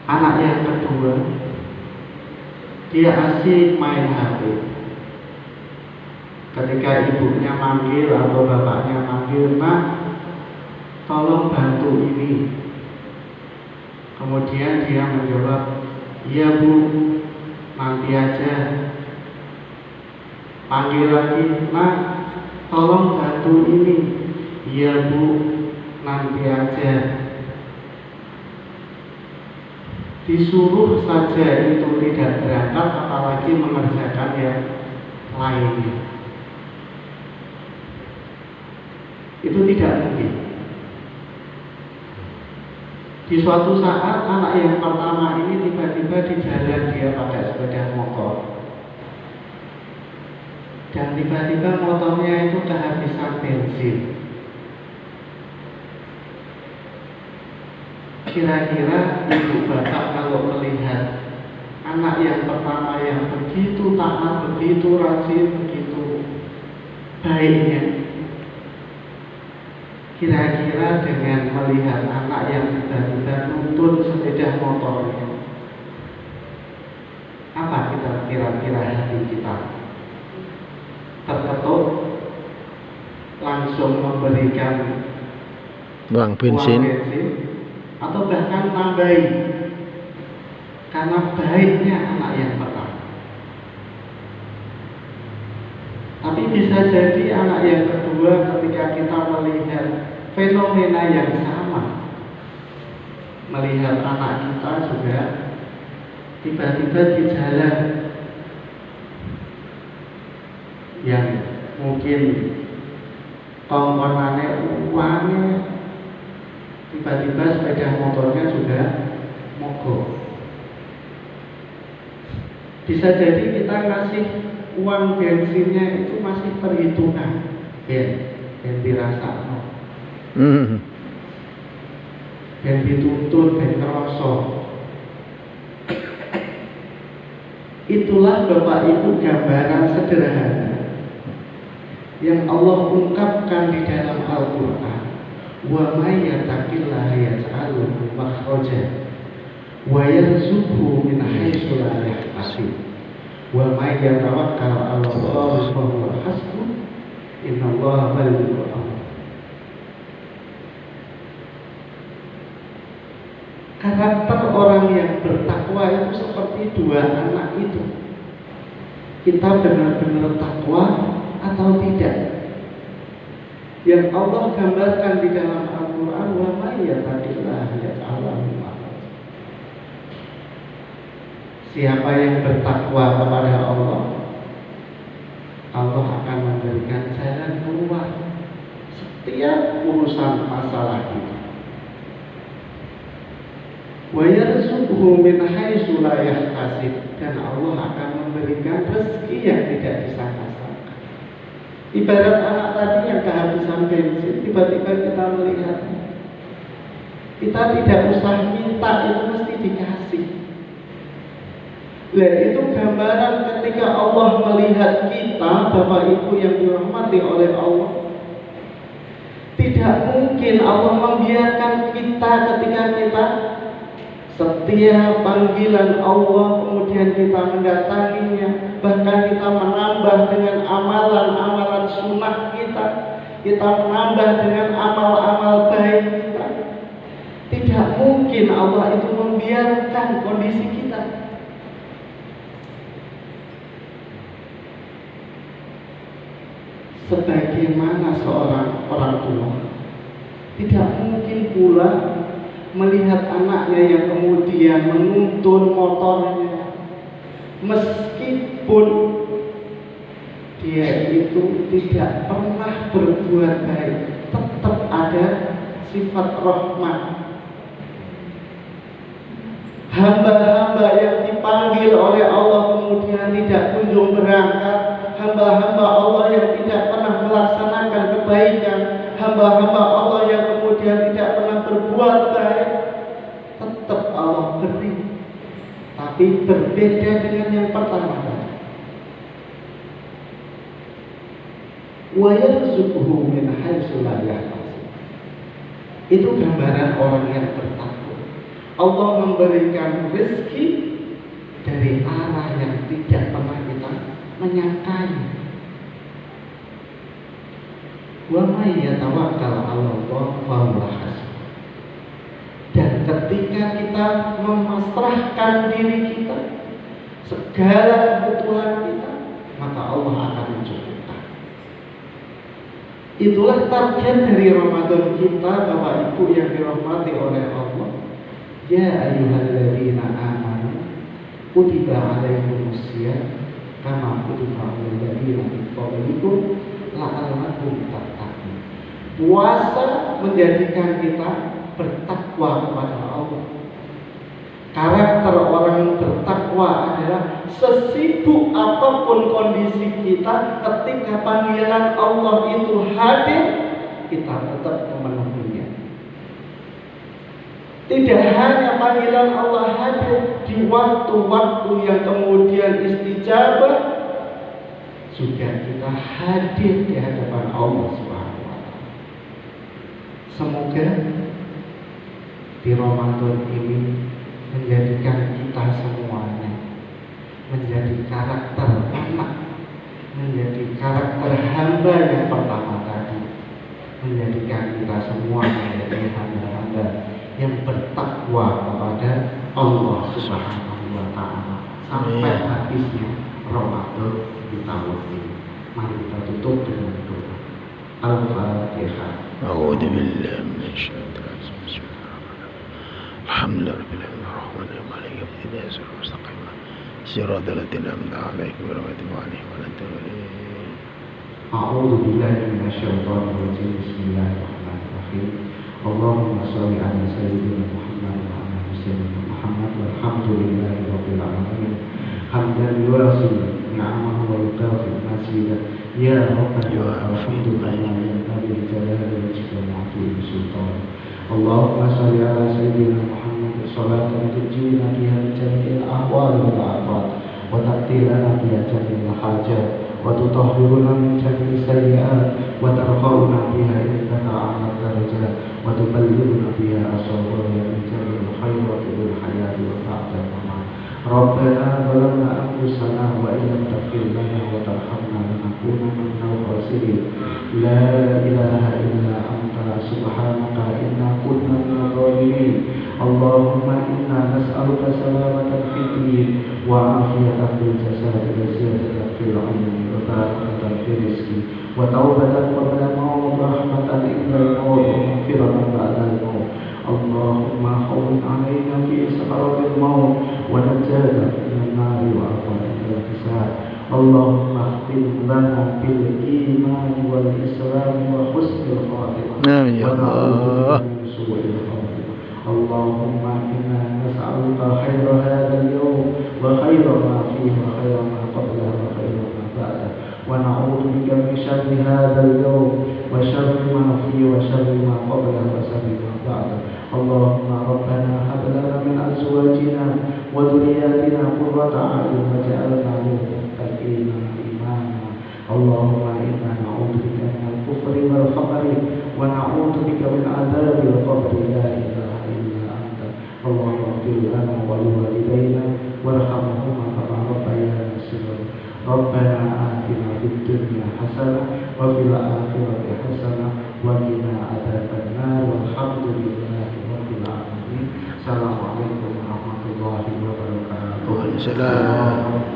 Anak yang kedua, dia asik main HP. Ketika ibunya manggil atau bapaknya manggil, "Nak, tolong bantu ini." Kemudian dia menjawab, "Iya Bu, nanti aja." Panggil lagi, "Nak, tolong bantu ini." "Iya Bu, nanti aja." Disuruh saja itu tidak berangkat, apalagi mengerjakan yang lainnya. Itu tidak mungkin. Di suatu saat anak yang pertama ini tiba-tiba di jalan dia pakai sepeda motor, dan tiba-tiba motornya itu kehabisan bensin. Kira-kira ibu bapak kalau melihat anak yang pertama yang begitu taat, begitu rajin, begitu baiknya, kira-kira dengan melihat anak yang tiba-tiba nuntun sepeda motornya, apa kira-kira hati kita? Terketuk, langsung memberikan uang bensin, atau bahkan tambahi karena baiknya anak yang pertama. Tapi bisa jadi anak yang kedua, ketika kita melihat fenomena yang sama, melihat anak kita juga tiba-tiba di jalan yang mungkin komponannya uangnya, tiba-tiba sepeda motornya juga mogok. Bisa jadi kita ngasih uang bensinnya itu masih perhitungan, ben dirasa, ben dituntun, ben kerosok. Itulah Bapak Ibu gambaran sederhana yang Allah ungkapkan di dalam Al-Quran. Wa may yattaqillaha yaj'al lahu makhraja wa yarzuqhu min haitsu la yahtasib wa may yatawakkal 'ala Allah fa huwa hasbuh innallaha balighul amr. Karakter orang yang bertakwa itu seperti dua anak itu. Kita benar-benar takwa atau tidak? Yang Allah gambarkan di dalam Al-Quran, wa may yattaqillaha yaj'al lahu makhraja. Siapa yang bertakwa kepada Allah, Allah akan memberikan jalan keluar setiap urusan masalah kita. Wa yarzuqhu min haitsu la yahtasib, dan Allah akan memberikan rezeki yang tidak disangka-sangka. Ibarat anak tadi yang kehabisan bensin, tiba-tiba kita melihat, kita tidak usah minta, itu mesti dikasih. Dan itu gambaran ketika Allah melihat kita, Bapak Ibu yang dirahmati oleh Allah. Tidak mungkin Allah membiarkan kita ketika kita setiap panggilan Allah kemudian kita mendatanginya, bahkan kita menambah dengan amalan-amalan sunnah kita menambah dengan amal-amal baik kita. Tidak mungkin Allah itu membiarkan kondisi kita. Sebagaimana seorang orang tua tidak mungkin pula melihat anaknya yang kemudian menuntun motornya, meskipun dia itu tidak pernah berbuat baik, tetap ada sifat rahmat. Hamba-hamba yang dipanggil oleh Allah kemudian tidak kunjung berangkat, hamba-hamba Allah yang tidak pernah melaksanakan kebaikan, hamba-hamba Allah yang kemudian tidak pernah berbuat baik, tetap Allah beri. Tapi berbeda dengan yang pertama tadi. Wa yarzuqhu min haitsu la yahtasib. Itu gambaran orang yang bertakwa. Allah memberikan rezeki dari arah yang tidak pernah kita menyangkai. Wa may yatawakkal 'ala Allah fa huwa hasbuh. Dan ketika kita memasrahkan diri kita, segala kebutuhan kita, maka Allah akan mencukupkan. Itulah target dari Ramadan kita, Bapak Ibu yang dirahmati oleh Allah. Ya ayyuhalladzina amanu kutiba 'alaikumusiyam kama kutiba 'alal ladzina min qablikum la'allakum tattaqun. Puasa menjadikan kita bertakwa kepada Allah. Karakter orang yang bertakwa adalah sesibuk apapun kondisi kita, ketika panggilan Allah itu hadir, kita tetap memenuhinya. Tidak hanya panggilan Allah hadir di waktu-waktu yang kemudian istijabah, juga kita hadir di hadapan Allah Subhanahu wa Ta'ala. Semoga di Ramadan ini menjadikan kita semuanya menjadi karakter anak, menjadi karakter hamba yang pertama tadi, menjadikan kita semua menjadi hamba-hamba yang bertakwa kepada Allah Subhanahu wa Ta'ala sampai habisnya Ramadan di tahun ini. Mari kita tutup dengan doa. Al-Fatihah. A'udzu billahi minasyaitonir rajim. Alhamdulillah rabbil alamin maliki yaumiddin iyyaka na'budu wa iyyaka nasta'in siratal ladzina an'amta 'alaihim ghairil maghdubi 'alaihim waladdallin. A'udzu billahi minasyaitonir rajim. Bismillahirrahmanirrahim. Allahumma shalli 'ala sayyidina Muhammad wa 'ala ali sayyidina Muhammad walhamdulillahi rabbil alamin. Hamdan yuwasi ni'amahu wa yukafi masidah. Ya Rabbana alhamdulillah yang nabi jalali wajhika mu'ti sultan. Allahumma shalli 'ala sayyidina Muhammad sholatan tujina biha jami'il ahwal wal afat wa taqdirana biha jami'il hajat wa tutahhiruna min jami'i sayyi'at wa tarfa'una biha indaka 'ala darajat wa tuballighuna biha asawara min jami'il khairat wal hayati wa ba'da mamat. Rabbana zalamna anfusana wa illam taghfir lana wa tarhamna lanakunanna minal khasirin. La ilaha illa anta subhanaka inna kunna minadh dhalimin. Allahumma inna nas'aluka salamatan fid din wa afiyatan fil jasad wa ziyadatan fil ilmi wa barakatan fil rizqi wa taubatan qabla al-maut wa rahmatan inda al-maut wa maghfiratan ba'da al-maut. Allahumma hawwin 'alaina fi sakaratil maut wa najjana minan nari wa afwan al-hisab. Allahumma khtim lana bil iman wal islam wa husnil khatimah. Amin ya Allah. Allahumma inna nas'aluka khaira hadzal yawm wa khaira ma fihi wa khaira ma qablahu wa khaira ma ba'dahu wa na'udzu bika min sharri hadzal yawm wa sharri ma fihi wa sharri ma qablahu wa sharri ma ba'dahu. Allahumma rabbana hab lana min azwajina wa dhurriyyatina qurrata a'yun waj'alna lil muttaqina imama. Allahumma inna na'udzu bika minal kufri wal faqri wa na'udzu bika min adzabil qabri la ilaha illa anta. Allahumma ighfir lana wa liwalidayna warhamhuma kama rabbayana shighara. Rabbana atina fid dunya hasanah wa fil akhirati hasanah wa qina adzabannar. Walhamdulillahi rabbil alamin. Assalamualaikum warahmatullahi wabarakatuh. Waalaikumsalam.